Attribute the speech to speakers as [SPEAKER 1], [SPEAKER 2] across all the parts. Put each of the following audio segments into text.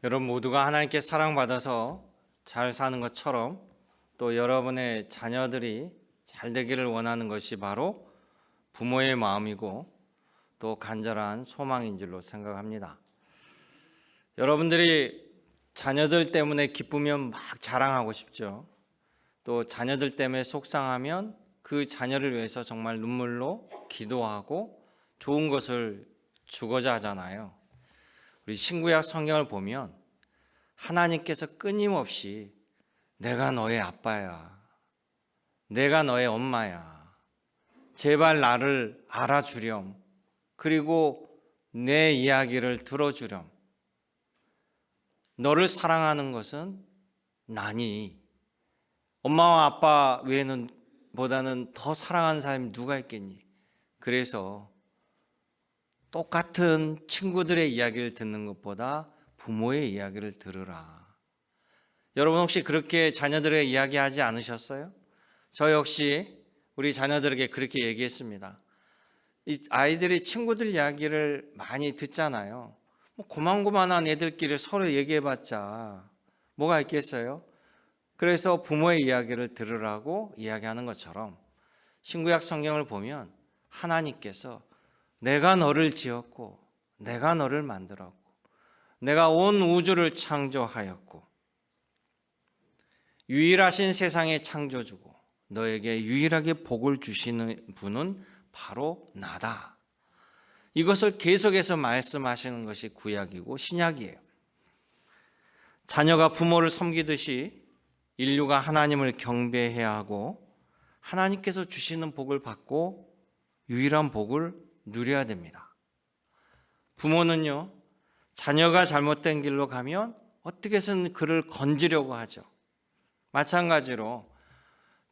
[SPEAKER 1] 여러분 모두가 하나님께 사랑받아서 잘 사는 것처럼 또 여러분의 자녀들이 잘 되기를 원하는 것이 바로 부모의 마음이고 또 간절한 소망인 줄로 생각합니다. 여러분들이 자녀들 때문에 기쁘면 막 자랑하고 싶죠. 또 자녀들 때문에 속상하면 그 자녀를 위해서 정말 눈물로 기도하고 좋은 것을 주고자 하잖아요. 우리 신구약 성경을 보면 하나님께서 끊임없이 내가 너의 아빠야, 내가 너의 엄마야, 제발 나를 알아주렴, 그리고 내 이야기를 들어주렴, 너를 사랑하는 것은 나니 엄마와 아빠 외에는 보다는 더 사랑하는 사람이 누가 있겠니? 그래서 똑같은 친구들의 이야기를 듣는 것보다 부모의 이야기를 들으라. 여러분 혹시 그렇게 자녀들에게 이야기하지 않으셨어요? 저 역시 우리 자녀들에게 그렇게 얘기했습니다. 이 아이들이 친구들 이야기를 많이 듣잖아요. 고만고만한 애들끼리 서로 얘기해봤자 뭐가 있겠어요? 그래서 부모의 이야기를 들으라고 이야기하는 것처럼 신구약 성경을 보면 하나님께서 내가 너를 지었고 내가 너를 만들었고 내가 온 우주를 창조하였고 유일하신 세상의 창조주고 너에게 유일하게 복을 주시는 분은 바로 나다. 이것을 계속해서 말씀하시는 것이 구약이고 신약이에요. 자녀가 부모를 섬기듯이 인류가 하나님을 경배해야 하고 하나님께서 주시는 복을 받고 유일한 복을 누려야 됩니다. 부모는요, 자녀가 잘못된 길로 가면 어떻게 해서든 그를 건지려고 하죠. 마찬가지로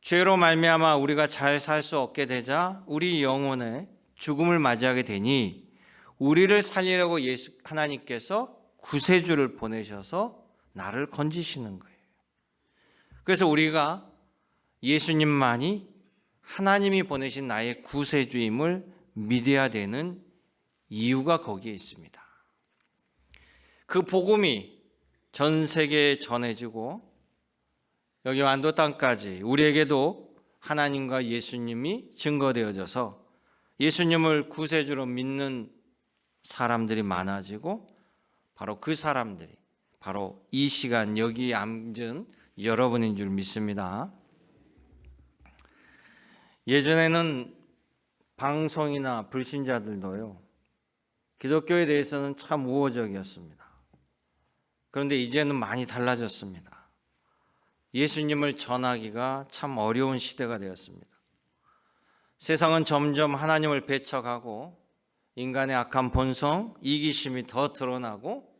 [SPEAKER 1] 죄로 말미암아 우리가 잘 살 수 없게 되자 우리 영혼의 죽음을 맞이하게 되니 우리를 살리려고 하나님께서 구세주를 보내셔서 나를 건지시는 거예요. 그래서 우리가 예수님만이 하나님이 보내신 나의 구세주임을 믿어야 되는 이유가 거기에 있습니다. 그 복음이 전 세계에 전해지고 여기 완도 땅까지 우리에게도 하나님과 예수님이 증거되어져서 예수님을 구세주로 믿는 사람들이 많아지고 바로 그 사람들이 바로 이 시간 여기 앉은 여러분인 줄 믿습니다. 예전에는 방송이나 불신자들도요, 기독교에 대해서는 참 우호적이었습니다. 그런데 이제는 많이 달라졌습니다. 예수님을 전하기가 참 어려운 시대가 되었습니다. 세상은 점점 하나님을 배척하고 인간의 악한 본성, 이기심이 더 드러나고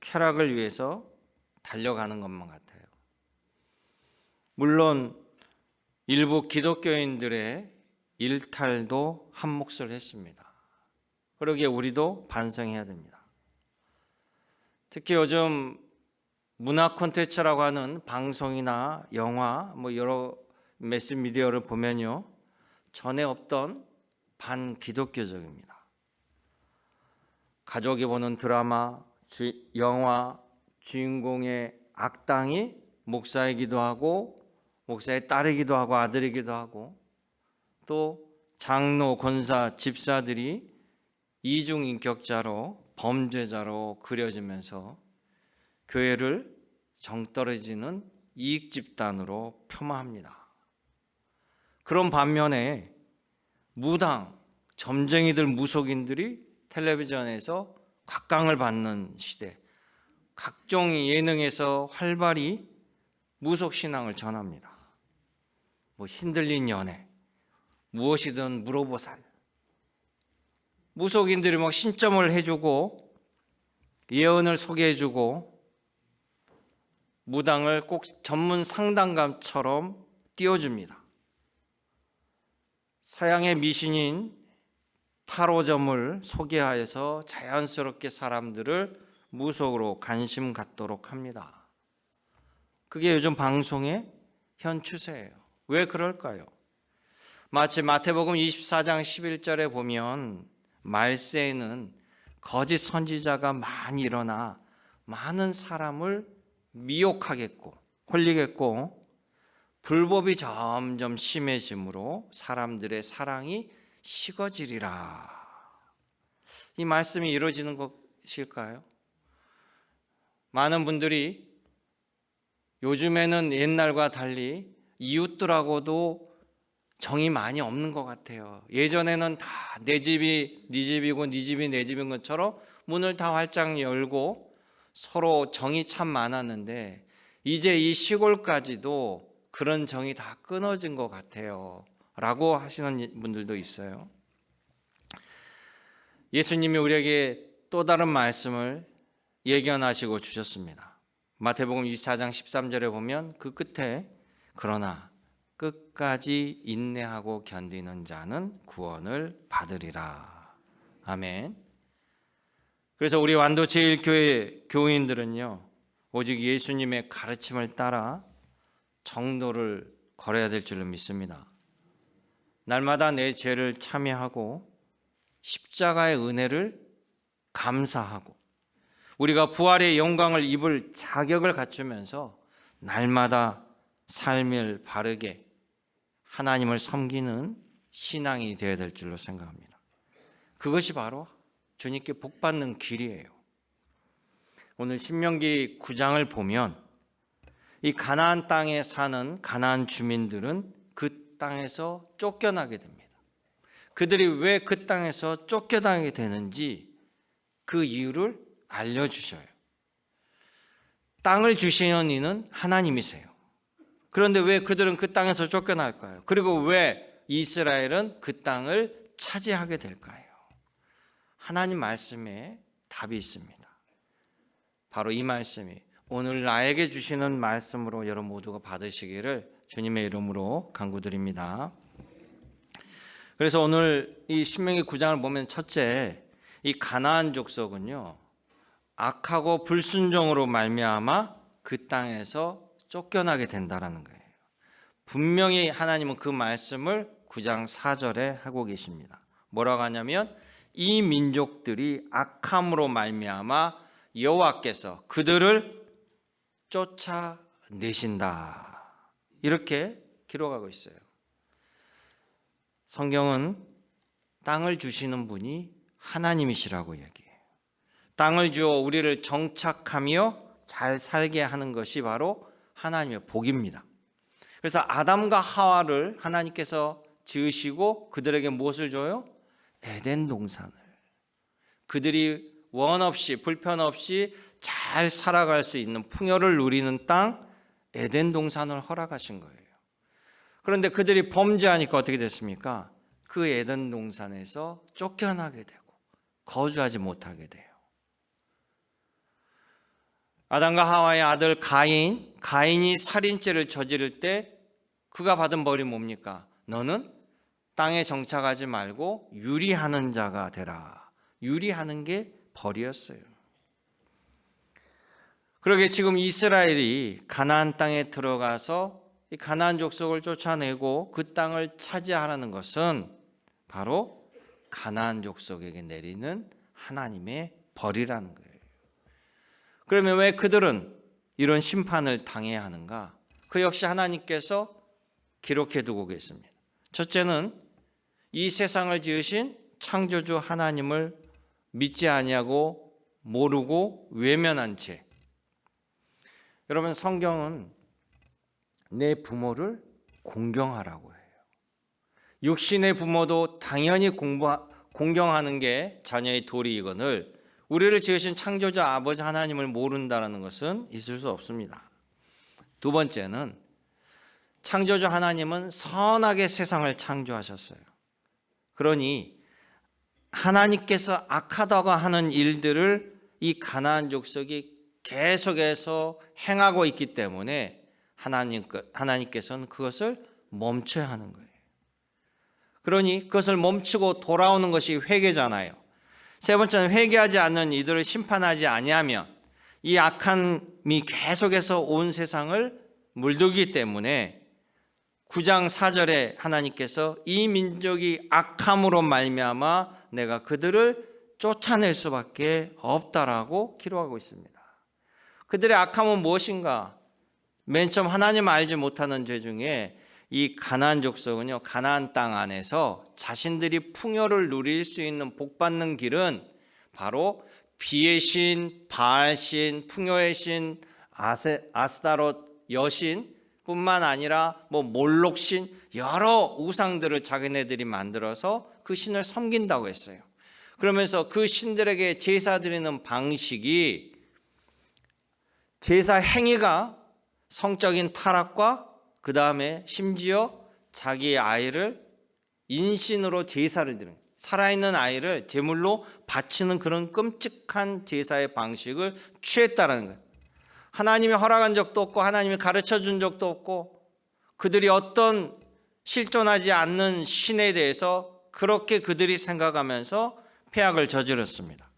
[SPEAKER 1] 쾌락을 위해서 달려가는 것만 같아요. 물론 일부 기독교인들의 일탈도 한 몫을 했습니다. 그러기에 우리도 반성해야 됩니다. 특히 요즘 문화 콘텐츠라고 하는 방송이나 영화, 여러 매스미디어를 보면요, 전에 없던 반기독교적입니다. 가족이 보는 드라마, 영화, 주인공의 악당이 목사이기도 하고 목사의 딸이기도 하고 아들이기도 하고 또 장로, 권사, 집사들이 이중인격자로 범죄자로 그려지면서 교회를 정떨어지는 이익집단으로 폄하합니다. 그런 반면에 무당, 점쟁이들, 무속인들이 텔레비전에서 각광을 받는 시대, 각종 예능에서 활발히 무속신앙을 전합니다. 신들린 연애, 무엇이든 물어보살, 무속인들이 신점을 해주고 예언을 소개해주고 무당을 꼭 전문 상담가처럼 띄워줍니다. 서양의 미신인 타로점을 소개하여서 자연스럽게 사람들을 무속으로 관심 갖도록 합니다. 그게 요즘 방송의 현 추세예요. 왜 그럴까요? 마치 마태복음 24장 11절에 보면 말세에는 거짓 선지자가 많이 일어나 많은 사람을 미혹하겠고 홀리겠고 불법이 점점 심해지므로 사람들의 사랑이 식어지리라. 이 말씀이 이루어지는 것일까요? 많은 분들이 요즘에는 옛날과 달리 이웃들하고도 정이 많이 없는 것 같아요. 예전에는 다 내 집이 네 집이고 네 집이 내 집인 것처럼 문을 다 활짝 열고 서로 정이 참 많았는데 이제 이 시골까지도 그런 정이 다 끊어진 것 같아요 라고 하시는 분들도 있어요. 예수님이 우리에게 또 다른 말씀을 예견하시고 주셨습니다. 마태복음 24장 13절에 보면 그 끝에 그러나 끝까지 인내하고 견디는 자는 구원을 받으리라. 아멘. 그래서 우리 완도제일교회 교인들은요, 오직 예수님의 가르침을 따라 정도를 걸어야 될 줄로 믿습니다. 날마다 내 죄를 참여하고 십자가의 은혜를 감사하고 우리가 부활의 영광을 입을 자격을 갖추면서 날마다 삶을 바르게 하나님을 섬기는 신앙이 되어야 될 줄로 생각합니다. 그것이 바로 주님께 복받는 길이에요. 오늘 신명기 9장을 보면 이 가나안 땅에 사는 가나안 주민들은 그 땅에서 쫓겨나게 됩니다. 그들이 왜 그 땅에서 쫓겨나게 되는지 그 이유를 알려주셔요. 땅을 주시는 이는 하나님이세요. 그런데 왜 그들은 그 땅에서 쫓겨날까요? 그리고 왜 이스라엘은 그 땅을 차지하게 될까요? 하나님 말씀에 답이 있습니다. 바로 이 말씀이 오늘 나에게 주시는 말씀으로 여러분 모두가 받으시기를 주님의 이름으로 간구드립니다. 그래서 오늘 이 신명기 9장을 보면 첫째, 이 가나안 족속은요 악하고 불순종으로 말미암아 그 땅에서 쫓겨나게 된다라는 거예요. 분명히 하나님은 그 말씀을 9장 4절에 하고 계십니다. 뭐라고 하냐면 이 민족들이 악함으로 말미암아 여호와께서 그들을 쫓아내신다. 이렇게 기록하고 있어요. 성경은 땅을 주시는 분이 하나님이시라고 얘기해요. 땅을 주어 우리를 정착하며 잘 살게 하는 것이 바로 하나님의 복입니다. 그래서 아담과 하와를 하나님께서 지으시고 그들에게 무엇을 줘요? 에덴 동산을. 그들이 원 없이 불편 없이 잘 살아갈 수 있는 풍요를 누리는 땅 에덴 동산을 허락하신 거예요. 그런데 그들이 범죄하니까 어떻게 됐습니까? 그 에덴 동산에서 쫓겨나게 되고 거주하지 못하게 돼요. 아담과 하와의 아들 가인이 살인죄를 저지를 때 그가 받은 벌이 뭡니까? 너는 땅에 정착하지 말고 유리하는 자가 되라. 유리하는 게 벌이었어요. 그러게 지금 이스라엘이 가나안 땅에 들어가서 이 가나안 족속을 쫓아내고 그 땅을 차지하라는 것은 바로 가나안 족속에게 내리는 하나님의 벌이라는 거예요. 그러면 왜 그들은 이런 심판을 당해야 하는가? 그 역시 하나님께서 기록해 두고 계십니다. 첫째는 이 세상을 지으신 창조주 하나님을 믿지 아니하고 모르고 외면한 채. 여러분 성경은 내 부모를 공경하라고 해요. 육신의 부모도 당연히 공경하는 게 자녀의 도리이거늘 우리를 지으신 창조주 아버지 하나님을 모른다는 것은 있을 수 없습니다. 두 번째는 창조주 하나님은 선하게 세상을 창조하셨어요. 그러니 하나님께서 악하다고 하는 일들을 이 가나안 족속이 계속해서 행하고 있기 때문에 하나님께서는 그것을 멈춰야 하는 거예요. 그러니 그것을 멈추고 돌아오는 것이 회개잖아요. 세 번째는 회개하지 않는 이들을 심판하지 아니하면 이 악함이 계속해서 온 세상을 물들기 때문에 9장 4절에 하나님께서 이 민족이 악함으로 말미암아 내가 그들을 쫓아낼 수밖에 없다라고 기록하고 있습니다. 그들의 악함은 무엇인가? 맨 처음 하나님 알지 못하는 죄 중에 이 가나안 족속은요, 가나안 땅 안에서 자신들이 풍요를 누릴 수 있는 복받는 길은 바로 비의 신, 바알 신, 풍요의 신, 아스타롯 여신 뿐만 아니라 몰록 신, 여러 우상들을 자기네들이 만들어서 그 신을 섬긴다고 했어요. 그러면서 그 신들에게 제사 드리는 방식이, 제사 행위가 성적인 타락과 그 다음에 심지어 자기의 아이를 인신으로 제사를 드리는, 살아있는 아이를 제물로 바치는 그런 끔찍한 제사의 방식을 취했다는 거예요. 하나님이 허락한 적도 없고 하나님이 가르쳐 준 적도 없고 그들이 어떤 실존하지 않는 신에 대해서 그렇게 그들이 생각하면서 패악을 저질렀습니다.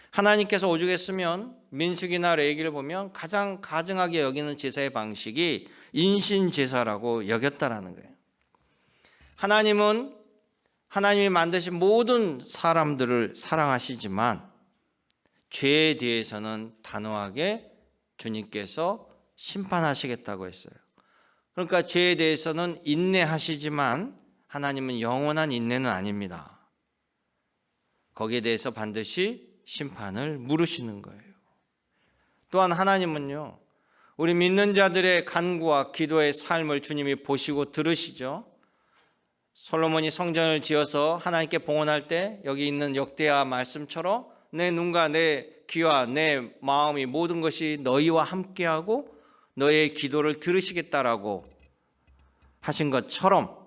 [SPEAKER 1] 하나님께서 오죽했으면 민수기나 레위기를 보면 가장 가증하게 여기는 제사의 방식이 인신제사라고 여겼다라는 거예요. 하나님은 하나님이 만드신 모든 사람들을 사랑하시지만 죄에 대해서는 단호하게 주님께서 심판하시겠다고 했어요. 그러니까 죄에 대해서는 인내하시지만 하나님은 영원한 인내는 아닙니다. 거기에 대해서 반드시 심판을 물으시는 거예요. 또한 하나님은요, 우리 믿는 자들의 간구와 기도의 삶을 주님이 보시고 들으시죠. 솔로몬이 성전을 지어서 하나님께 봉헌할 때 여기 있는 역대하 말씀처럼 내 눈과 내 귀와 내 마음이 모든 것이 너희와 함께하고 너의 기도를 들으시겠다라고 하신 것처럼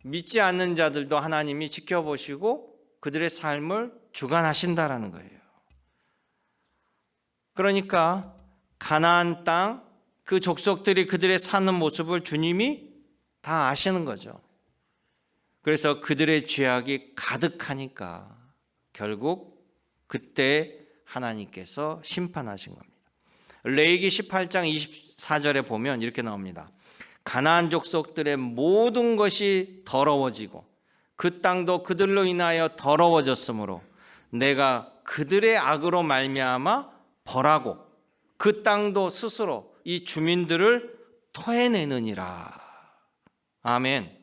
[SPEAKER 1] 믿지 않는 자들도 하나님이 지켜보시고 그들의 삶을 주관하신다라는 거예요. 그러니까 가나안 땅 그 족속들이 그들의 사는 모습을 주님이 다 아시는 거죠. 그래서 그들의 죄악이 가득하니까 결국 그때 하나님께서 심판하신 겁니다. 레위기 18장 24절에 보면 이렇게 나옵니다. 가나안 족속들의 모든 것이 더러워지고 그 땅도 그들로 인하여 더러워졌으므로 내가 그들의 악으로 말미암아 벌하고 그 땅도 스스로 이 주민들을 토해내느니라. 아멘.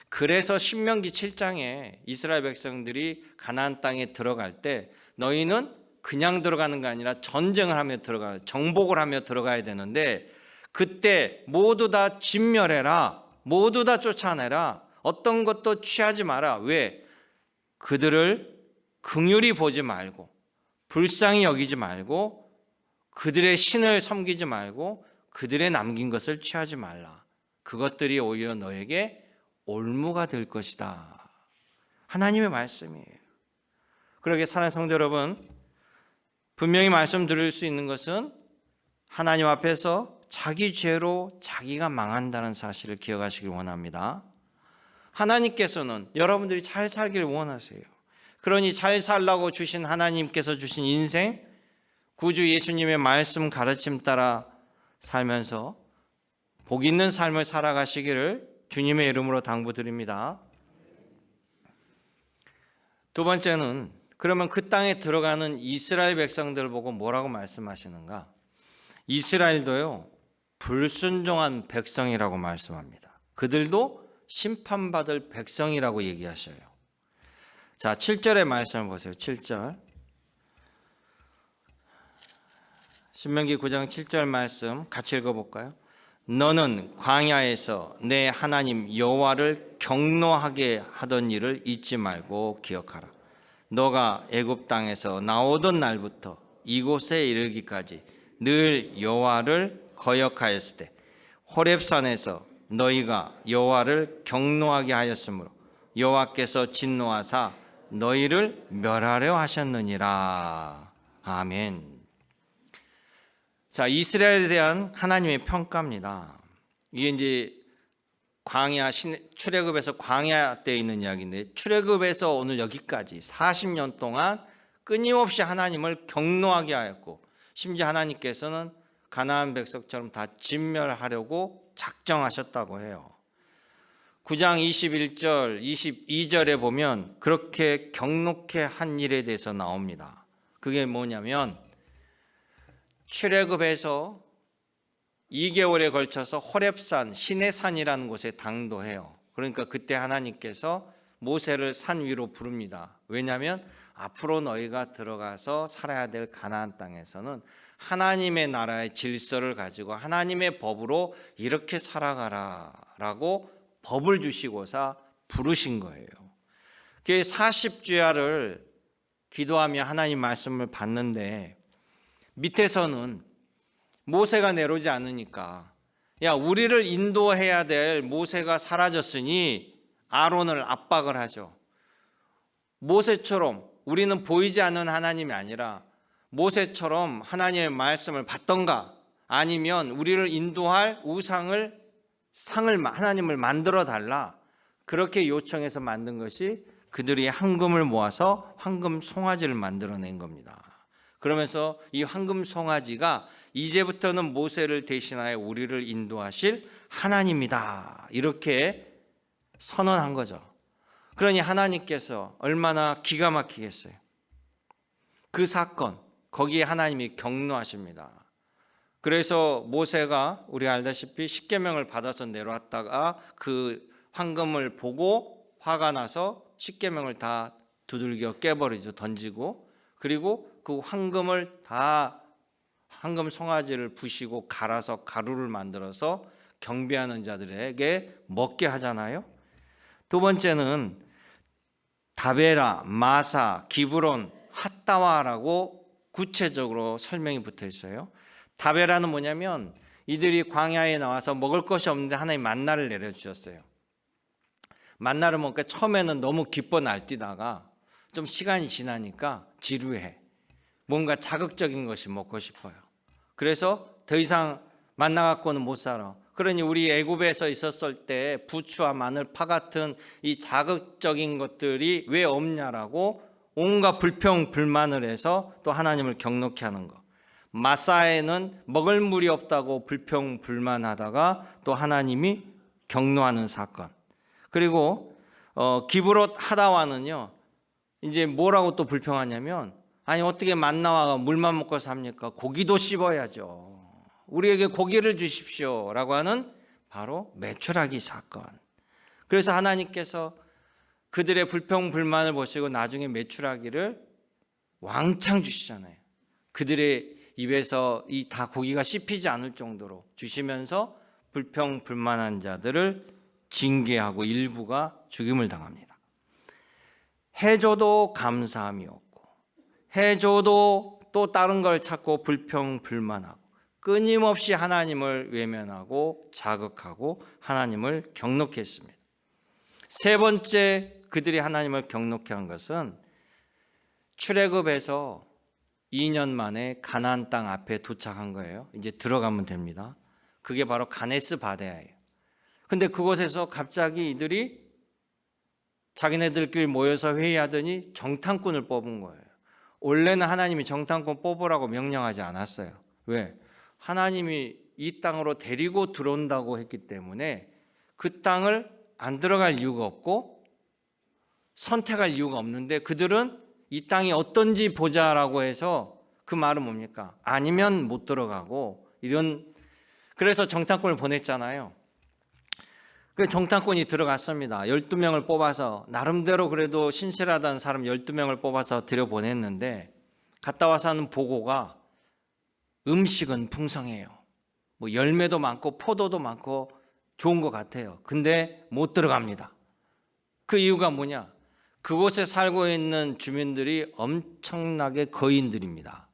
[SPEAKER 1] 그래서 신명기 7장에 이스라엘 백성들이 가나안 땅에 들어갈 때 너희는 그냥 들어가는 게 아니라 전쟁을 하며 들어가야, 정복을 하며 들어가야 되는데 그때 모두 다 진멸해라, 모두 다 쫓아내라, 어떤 것도 취하지 마라. 왜? 그들을 긍휼히 보지 말고 불쌍히 여기지 말고 그들의 신을 섬기지 말고 그들의 남긴 것을 취하지 말라. 그것들이 오히려 너에게 올무가 될 것이다. 하나님의 말씀이에요. 그러게 사랑하는 성도 여러분, 분명히 말씀드릴 수 있는 것은 하나님 앞에서 자기 죄로 자기가 망한다는 사실을 기억하시길 원합니다. 하나님께서는 여러분들이 잘 살길 원하세요. 그러니 잘 살라고 주신 하나님께서 주신 인생, 구주 예수님의 말씀 가르침 따라 살면서 복 있는 삶을 살아가시기를 주님의 이름으로 당부드립니다. 두 번째는 그러면 그 땅에 들어가는 이스라엘 백성들을 보고 뭐라고 말씀하시는가? 이스라엘도요, 불순종한 백성이라고 말씀합니다. 그들도 심판받을 백성이라고 얘기하셔요. 자, 7절의 말씀을 보세요. 7절. 신명기 9장 7절 말씀 같이 읽어볼까요? 너는 광야에서 내 하나님 여호와를 경노하게 하던 일을 잊지 말고 기억하라. 너가 애굽 땅에서 나오던 날부터 이곳에 이르기까지 늘 여호와를 거역하였을 때 호렙산에서 너희가 여호와를 경노하게 하였으므로 여호와께서 진노하사 너희를 멸하려 하셨느니라. 아멘. 자, 이스라엘에 대한 하나님의 평가입니다. 이게 이제 광야, 출애굽에서 광야 때에 있는 이야기인데 출애굽에서 오늘 여기까지 40년 동안 끊임없이 하나님을 경노하게 하였고 심지어 하나님께서는 가나안 백성처럼 다 진멸하려고 작정하셨다고 해요. 9장 21절, 22절에 보면 그렇게 경노케 한 일에 대해서 나옵니다. 그게 뭐냐면 출애굽해서 2개월에 걸쳐서 호렙산, 시내산이라는 곳에 당도해요. 그러니까 그때 하나님께서 모세를 산 위로 부릅니다. 왜냐하면 앞으로 너희가 들어가서 살아야 될 가나안 땅에서는 하나님의 나라의 질서를 가지고 하나님의 법으로 이렇게 살아가라 라고 법을 주시고서 부르신 거예요. 그 40주야를 기도하며 하나님 말씀을 받는데 밑에서는 모세가 내려오지 않으니까 야, 우리를 인도해야 될 모세가 사라졌으니 아론을 압박을 하죠. 모세처럼 우리는 보이지 않는 하나님이 아니라 모세처럼 하나님의 말씀을 받던가 아니면 우리를 인도할 상을 하나님을 만들어 달라. 그렇게 요청해서 만든 것이 그들이 황금을 모아서 황금 송아지를 만들어낸 겁니다. 그러면서 이 황금 송아지가 이제부터는 모세를 대신하여 우리를 인도하실 하나님이다. 이렇게 선언한 거죠. 그러니 하나님께서 얼마나 기가 막히겠어요. 그 사건, 거기에 하나님이 격노하십니다. 그래서 모세가 우리가 알다시피 십계명을 받아서 내려왔다가 그 황금을 보고 화가 나서 십계명을 다 두들겨 깨버리죠. 던지고. 그리고 그 황금을 다 황금 송아지를 부시고 갈아서 가루를 만들어서 경배하는 자들에게 먹게 하잖아요. 두 번째는 다베라, 마사, 기브론, 핫다와라고 구체적으로 설명이 붙어 있어요. 다베라는 뭐냐면 이들이 광야에 나와서 먹을 것이 없는데 하나님 만나를 내려주셨어요. 만나를 먹으니까 처음에는 너무 기뻐 날뛰다가 좀 시간이 지나니까 지루해. 뭔가 자극적인 것이 먹고 싶어요. 그래서 더 이상 만나 갖고는 못 살아. 그러니 우리 애굽에서 있었을 때 부추와 마늘, 파 같은 이 자극적인 것들이 왜 없냐라고 온갖 불평 불만을 해서 또 하나님을 경노케 하는 거. 마사에는 먹을 물이 없다고 불평 불만하다가 또 하나님이 경노하는 사건. 그리고 기브롯 하다와는요, 이제 뭐라고 또 불평하냐면, 아니 어떻게 만나와 물만 먹고 삽니까? 고기도 씹어야죠. 우리에게 고기를 주십시오 라고 하는 바로 메추라기 사건. 그래서 하나님께서 그들의 불평 불만을 보시고 나중에 메추라기를 왕창 주시잖아요. 그들의 입에서 이 다 고기가 씹히지 않을 정도로 주시면서 불평 불만한 자들을 징계하고 일부가 죽임을 당합니다. 해줘도 감사함이 없고 해줘도 또 다른 걸 찾고 불평 불만하고 끊임없이 하나님을 외면하고 자극하고 하나님을 경노케 했습니다. 세 번째 그들이 하나님을 경노케 한 것은 출애굽에서 2년 만에 가나안 땅 앞에 도착한 거예요. 이제 들어가면 됩니다. 그게 바로 가네스 바네아예요. 근데 그곳에서 갑자기 이들이 자기네들끼리 모여서 회의하더니 정탐꾼을 뽑은 거예요. 원래는 하나님이 정탐꾼 뽑으라고 명령하지 않았어요. 왜? 하나님이 이 땅으로 데리고 들어온다고 했기 때문에 그 땅을 안 들어갈 이유가 없고 선택할 이유가 없는데 그들은 이 땅이 어떤지 보자라고 해서 그 말은 뭡니까? 아니면 못 들어가고 그래서 정탐꾼을 보냈잖아요. 그 정탐꾼이 들어갔습니다. 12명을 뽑아서 나름대로 그래도 신실하다는 사람 12명을 뽑아서 들여보냈는데 갔다 와서 하는 보고가 음식은 풍성해요. 뭐 열매도 많고 포도도 많고 좋은 것 같아요. 근데 못 들어갑니다. 그 이유가 뭐냐? 그곳에 살고 있는 주민들이 엄청나게 거인들입니다.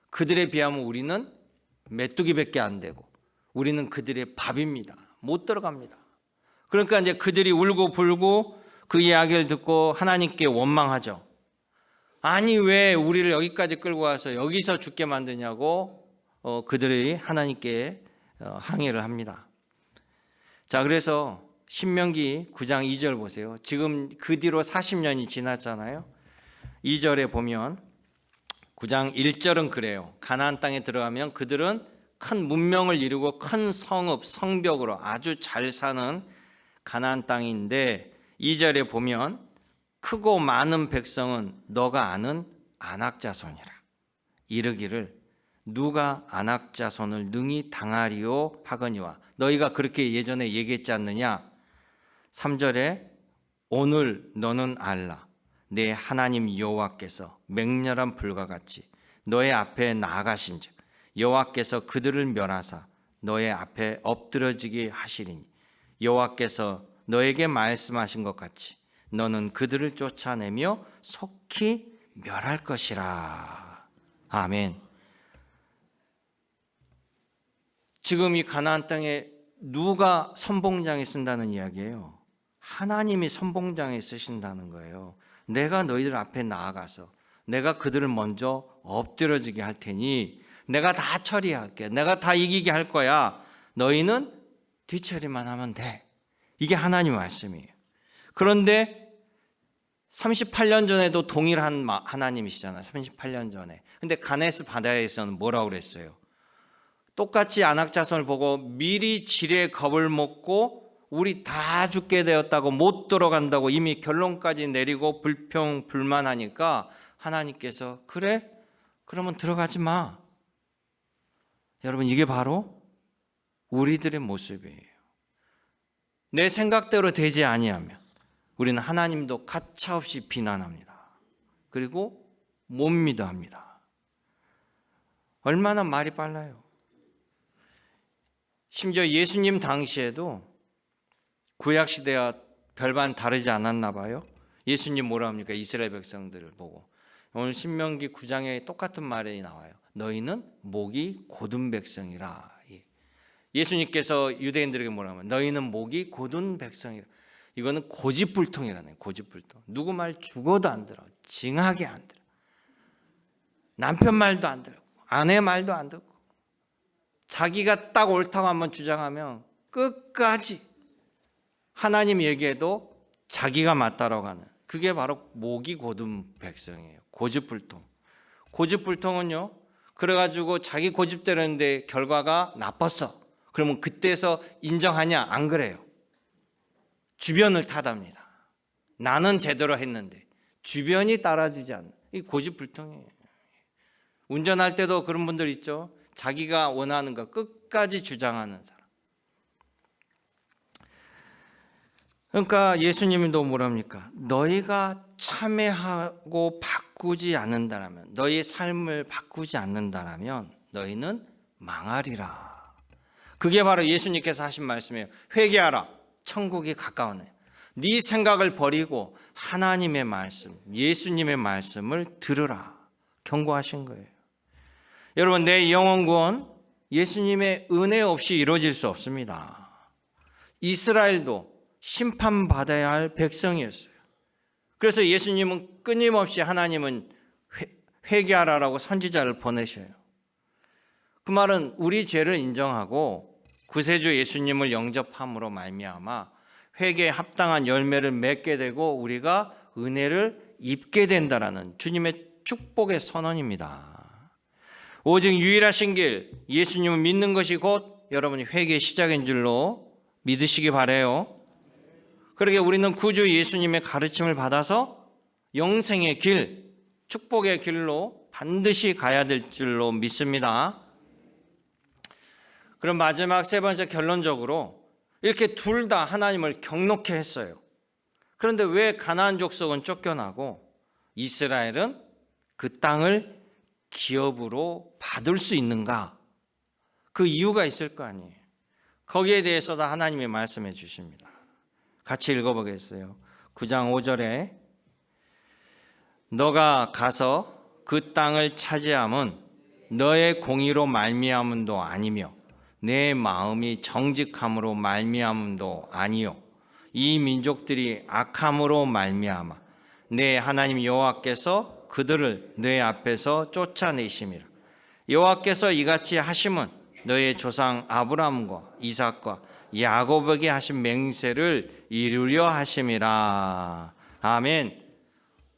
[SPEAKER 1] 그들에 비하면 우리는 메뚜기밖에 안 되고 우리는 그들의 밥입니다. 못 들어갑니다. 그러니까 이제 그들이 울고 불고 그 이야기를 듣고 하나님께 원망하죠. 아니 왜 우리를 여기까지 끌고 와서 여기서 죽게 만드냐고 그들이 하나님께 항의를 합니다. 자, 그래서 신명기 9장 2절 보세요. 지금 그 뒤로 40년이 지났잖아요. 2절에 보면 9장 1절은 그래요. 가나안 땅에 들어가면 그들은 큰 문명을 이루고 큰 성읍, 성벽으로 아주 잘 사는 가나안 땅인데 2절에 보면 크고 많은 백성은 너가 아는 아낙 자손이라 이르기를 누가 안악 자손을 능히 당하리요 하거니와. 너희가 그렇게 예전에 얘기했지 않느냐? 3절에 오늘 너는 알라. 내 하나님 여호와께서 맹렬한 불과 같이 너의 앞에 나아가신즉 여호와께서 그들을 멸하사 너의 앞에 엎드러지게 하시리니 여호와께서 너에게 말씀하신 것 같이 너는 그들을 쫓아내며 속히 멸할 것이라. 아멘. 지금 이 가나안 땅에 누가 선봉장에 쓴다는 이야기예요? 하나님이 선봉장에 쓰신다는 거예요. 내가 너희들 앞에 나아가서 내가 그들을 먼저 엎드려지게 할 테니 내가 다 처리할게. 내가 다 이기게 할 거야. 너희는 뒤처리만 하면 돼. 이게 하나님 말씀이에요. 그런데 38년 전에도 동일한 하나님이시잖아요. 38년 전에. 근데 가네스 바다에서는 뭐라고 그랬어요? 똑같이 안악 자손을 보고 미리 지레 겁을 먹고 우리 다 죽게 되었다고 못 들어간다고 이미 결론까지 내리고 불평불만하니까 하나님께서 그래? 그러면 들어가지 마. 여러분, 이게 바로 우리들의 모습이에요. 내 생각대로 되지 아니하면 우리는 하나님도 가차없이 비난합니다. 그리고 못 믿어합니다. 얼마나 말이 빨라요. 심지어 예수님 당시에도 구약시대와 별반 다르지 않았나 봐요. 예수님 뭐라 합니까? 이스라엘 백성들을 보고. 오늘 신명기 9장에 똑같은 말이 나와요. 너희는 목이 곧은 백성이라. 예수님께서 유대인들에게 뭐라 하면 너희는 목이 곧은 백성이라. 이거는 고집불통이라네요. 고집불통. 누구 말 죽어도 안 들어. 징하게 안 들어. 남편 말도 안 들어. 아내 말도 안 듣고. 자기가 딱 옳다고 한번 주장하면 끝까지 하나님 얘기해도 자기가 맞다라고 하는, 그게 바로 목이 곧은 백성이에요. 고집불통. 고집불통은요, 그래가지고 자기 고집대로 했는데 결과가 나빴어. 그러면 그때서 인정하냐? 안 그래요. 주변을 탓합니다. 나는 제대로 했는데 주변이 따라주지 않는, 이 고집불통이에요. 운전할 때도 그런 분들 있죠. 자기가 원하는 거 끝까지 주장하는 사람. 그러니까 예수님도 뭐랍니까? 너희가 참회하고 바꾸지 않는다라면, 너희의 삶을 바꾸지 않는다라면 너희는 망하리라. 그게 바로 예수님께서 하신 말씀이에요. 회개하라. 천국이 가까우네. 네 생각을 버리고 하나님의 말씀, 예수님의 말씀을 들으라. 경고하신 거예요. 여러분, 내 영혼 구원 예수님의 은혜 없이 이루어질 수 없습니다. 이스라엘도 심판받아야 할 백성이었어요. 그래서 예수님은 끊임없이 하나님은 회개하라라고 선지자를 보내셔요. 그 말은 우리 죄를 인정하고 구세주 예수님을 영접함으로 말미암아 회개에 합당한 열매를 맺게 되고 우리가 은혜를 입게 된다라는 주님의 축복의 선언입니다. 오직 유일하신 길, 예수님을 믿는 것이 곧 여러분이 회개의 시작인 줄로 믿으시기 바라요. 그러게 우리는 구주 예수님의 가르침을 받아서 영생의 길, 축복의 길로 반드시 가야 될 줄로 믿습니다. 그럼 마지막 세 번째, 결론적으로 이렇게 둘 다 하나님을 경노케 했어요. 그런데 왜 가나안 족속은 쫓겨나고 이스라엘은 그 땅을 기업으로 받을 수 있는가? 그 이유가 있을 거 아니에요. 거기에 대해서도 하나님이 말씀해 주십니다. 같이 읽어보겠어요. 9장 5절에 너가 가서 그 땅을 차지함은 너의 공의로 말미암음도 아니며 내 마음이 정직함으로 말미암음도 아니요 이 민족들이 악함으로 말미암아 내 하나님 여호와께서 그들을 내 앞에서 쫓아내심이라. 여호와께서 이같이 하심은 너의 조상 아브라함과 이삭과 야곱에게 하신 맹세를 이루려 하심이라. 아멘.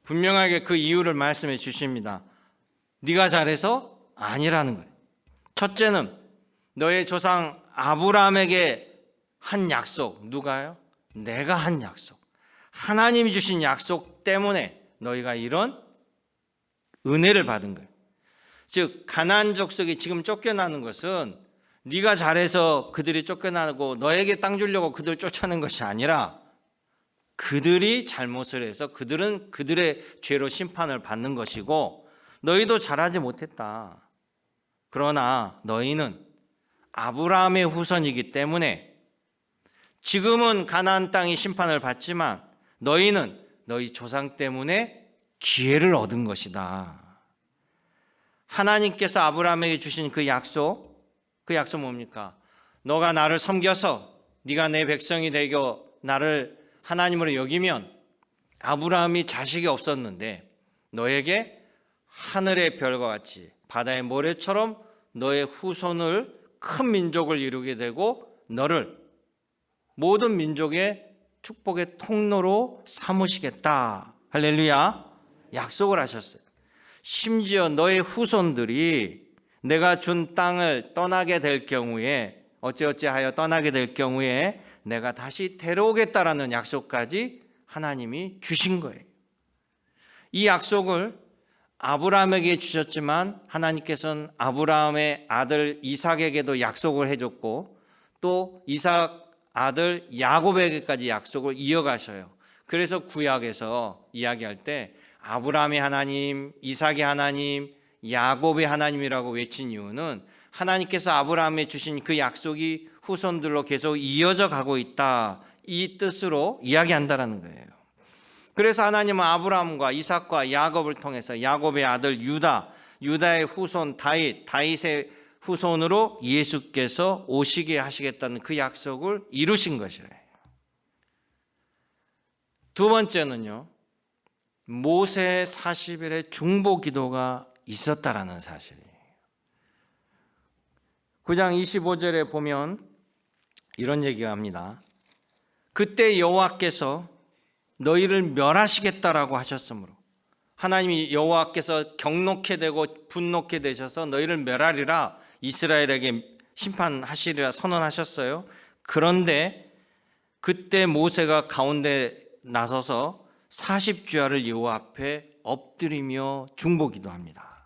[SPEAKER 1] 분명하게 그 이유를 말씀해 주십니다. 네가 잘해서 아니라는 거예요. 첫째는 너의 조상 아브라함에게 한 약속. 누가요? 내가 한 약속. 하나님이 주신 약속 때문에 너희가 이런 은혜를 받은 거예요. 즉 가나안 족속이 지금 쫓겨나는 것은 네가 잘해서 그들이 쫓겨나고 너에게 땅 주려고 그들 쫓아낸 것이 아니라 그들이 잘못을 해서 그들은 그들의 죄로 심판을 받는 것이고 너희도 잘하지 못했다. 그러나 너희는 아브라함의 후손이기 때문에 지금은 가나안 땅이 심판을 받지만 너희는 너희 조상 때문에 기회를 얻은 것이다. 하나님께서 아브라함에게 주신 그 약속 뭡니까? 너가 나를 섬겨서 네가 내 백성이 되고 나를 하나님으로 여기면 아브라함이 자식이 없었는데 너에게 하늘의 별과 같이 바다의 모래처럼 너의 후손을 큰 민족을 이루게 되고 너를 모든 민족의 축복의 통로로 삼으시겠다. 할렐루야. 약속을 하셨어요. 심지어 너의 후손들이 내가 준 땅을 떠나게 될 경우에 어찌어찌하여 떠나게 될 경우에 내가 다시 데려오겠다라는 약속까지 하나님이 주신 거예요. 이 약속을 아브라함에게 주셨지만 하나님께서는 아브라함의 아들 이삭에게도 약속을 해줬고 또 이삭 아들 야곱에게까지 약속을 이어가셔요. 그래서 구약에서 이야기할 때 아브라함의 하나님, 이삭의 하나님, 야곱의 하나님이라고 외친 이유는 하나님께서 아브라함에 주신 그 약속이 후손들로 계속 이어져 가고 있다, 이 뜻으로 이야기한다라는 거예요. 그래서 하나님은 아브라함과 이삭과 야곱을 통해서 야곱의 아들 유다의 후손 다윗의 후손으로 예수께서 오시게 하시겠다는 그 약속을 이루신 것이래요. 두 번째는요, 모세의 40일의 중보 기도가 있었다라는 사실이에요. 9장 25절에 보면 이런 얘기가 합니다. 그때 여호와께서 너희를 멸하시겠다라고 하셨으므로, 하나님이 여호와께서 경노케 되고 분노케 되셔서 너희를 멸하리라 이스라엘에게 심판하시리라 선언하셨어요. 그런데 그때 모세가 가운데 나서서 40주야를 여호와 앞에 엎드리며 중보기도 합니다.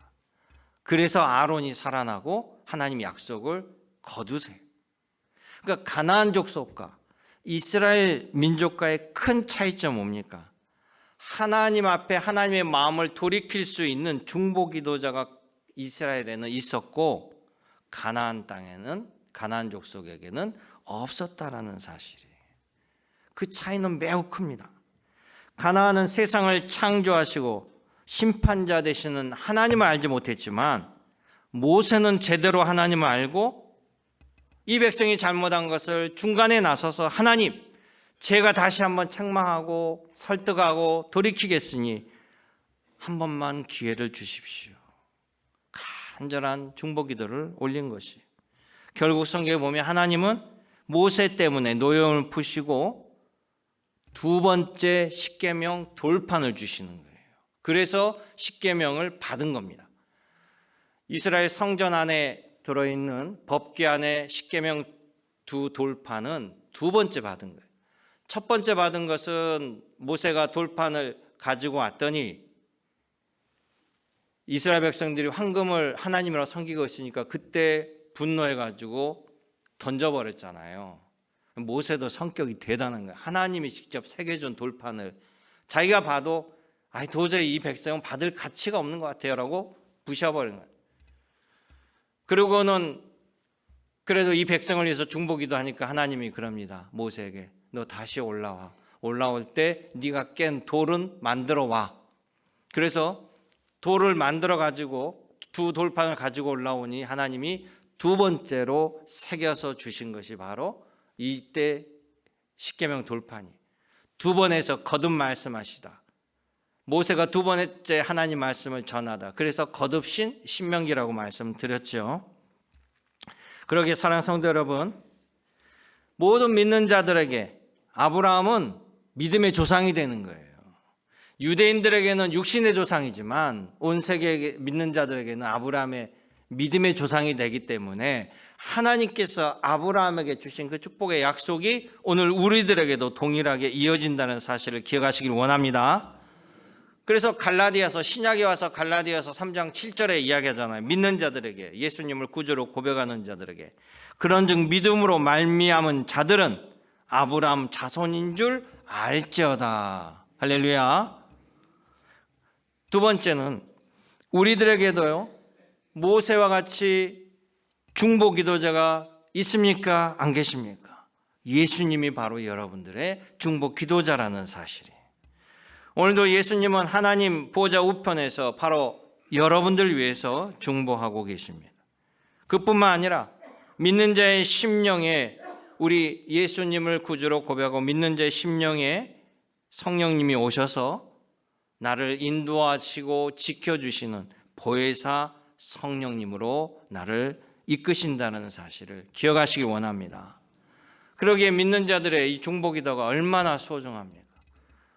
[SPEAKER 1] 그래서 아론이 살아나고 하나님 약속을 거두세요. 그러니까 가나안 족속과 이스라엘 민족과의 큰 차이점 뭡니까? 하나님 앞에 하나님의 마음을 돌이킬 수 있는 중보기도자가 이스라엘에는 있었고 가나안 땅에는, 가나안 족속에게는 없었다라는 사실이에요. 그 차이는 매우 큽니다. 가나안은 세상을 창조하시고 심판자 되시는 하나님을 알지 못했지만 모세는 제대로 하나님을 알고 이 백성이 잘못한 것을 중간에 나서서 하나님, 제가 다시 한번 책망하고 설득하고 돌이키겠으니 한 번만 기회를 주십시오. 간절한 중보기도를 올린 것이. 결국 성경에 보면 하나님은 모세 때문에 노여움을 푸시고 두 번째 십계명 돌판을 주시는 거예요. 그래서 십계명을 받은 겁니다. 이스라엘 성전 안에 들어있는 법궤 안에 십계명 두 돌판은 두 번째 받은 거예요. 첫 번째 받은 것은 모세가 돌판을 가지고 왔더니 이스라엘 백성들이 황금을 하나님이라고 섬기고 있으니까 그때 분노해가지고 던져버렸잖아요. 모세도 성격이 대단한 거예요. 하나님이 직접 새겨준 돌판을 자기가 봐도 도저히 이 백성은 받을 가치가 없는 것 같아요 라고 부셔버린 거예요. 그리고는 그래도 이 백성을 위해서 중보기도 하니까 하나님이 그럽니다. 모세에게 너 다시 올라와. 올라올 때 네가 깬 돌은 만들어 와. 그래서 돌을 만들어 가지고 두 돌판을 가지고 올라오니 하나님이 두 번째로 새겨서 주신 것이 바로 이때 십계명 돌판이 두 번에서 거듭 말씀하시다. 모세가 두 번째 하나님 말씀을 전하다. 그래서 거듭신 신명기라고 말씀드렸죠. 그러기에 사랑하는 성도 여러분, 모든 믿는 자들에게 아브라함은 믿음의 조상이 되는 거예요. 유대인들에게는 육신의 조상이지만 온 세계 믿는 자들에게는 아브라함의 믿음의 조상이 되기 때문에 하나님께서 아브라함에게 주신 그 축복의 약속이 오늘 우리들에게도 동일하게 이어진다는 사실을 기억하시길 원합니다. 그래서 신약에 와서 갈라디아서 3장 7절에 이야기하잖아요. 믿는 자들에게, 예수님을 구주로 고백하는 자들에게, 그런즉 믿음으로 말미암은 자들은 아브라함 자손인 줄 알지어다. 할렐루야. 두 번째는 우리들에게도요, 모세와 같이 중보 기도자가 있습니까? 안 계십니까? 예수님이 바로 여러분들의 중보 기도자라는 사실이에요. 오늘도 예수님은 하나님 보좌 우편에서 바로 여러분들 위해서 중보하고 계십니다. 그뿐만 아니라 믿는 자의 심령에, 우리 예수님을 구주로 고백하고 믿는 자의 심령에 성령님이 오셔서 나를 인도하시고 지켜주시는 보혜사 성령님으로 나를 이끄신다는 사실을 기억하시길 원합니다. 그러기에 믿는 자들의 이 중보기도가 얼마나 소중합니까?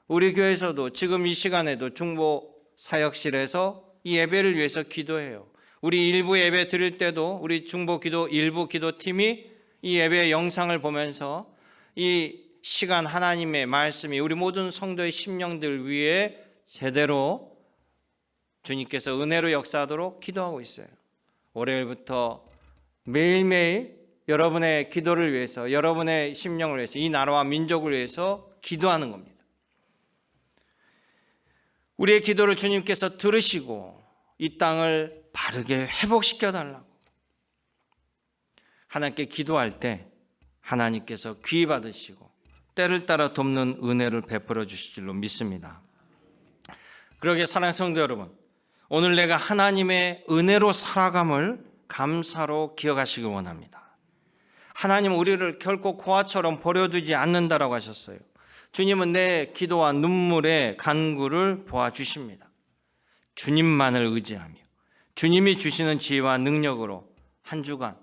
[SPEAKER 1] 우리 교회에서도 지금 이 시간에도 중보 사역실에서 이 예배를 위해서 기도해요. 우리 일부 예배 드릴 때도 우리 중보 기도 일부 기도팀이 이 예배 영상을 보면서 이 시간 하나님의 말씀이 우리 모든 성도의 심령들 위에 제대로 주님께서 은혜로 역사하도록 기도하고 있어요. 월요일부터 매일매일 여러분의 기도를 위해서, 여러분의 심령을 위해서, 이 나라와 민족을 위해서 기도하는 겁니다. 우리의 기도를 주님께서 들으시고 이 땅을 바르게 회복시켜 달라고, 하나님께 기도할 때 하나님께서 귀 받으시고 때를 따라 돕는 은혜를 베풀어 주실 줄로 믿습니다. 그러기에 사랑하는 성도 여러분, 오늘 내가 하나님의 은혜로 살아감을 감사로 기억하시길 원합니다. 하나님은 우리를 결코 고아처럼 버려두지 않는다라고 하셨어요. 주님은 내 기도와 눈물의 간구를 보아주십니다. 주님만을 의지하며 주님이 주시는 지혜와 능력으로 한 주간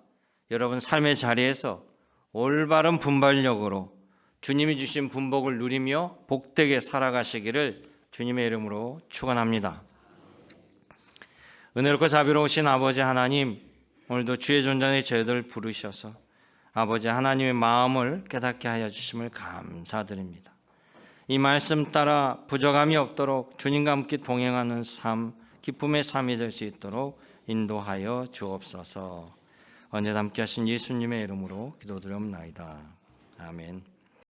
[SPEAKER 1] 여러분 삶의 자리에서 올바른 분발력으로 주님이 주신 분복을 누리며 복되게 살아가시기를 주님의 이름으로 축원합니다. 은혜롭고 자비로우신 아버지 하나님, 오늘도 주의 존전의 저희들 부르셔서 아버지 하나님의 마음을 깨닫게 하여 주심을 감사드립니다. 이 말씀 따라 부족함이 없도록 주님과 함께 동행하는 삶, 기쁨의 삶이 될 수 있도록 인도하여 주옵소서. 언제나 함께 하신 예수님의 이름으로 기도드리옵나이다. 아멘.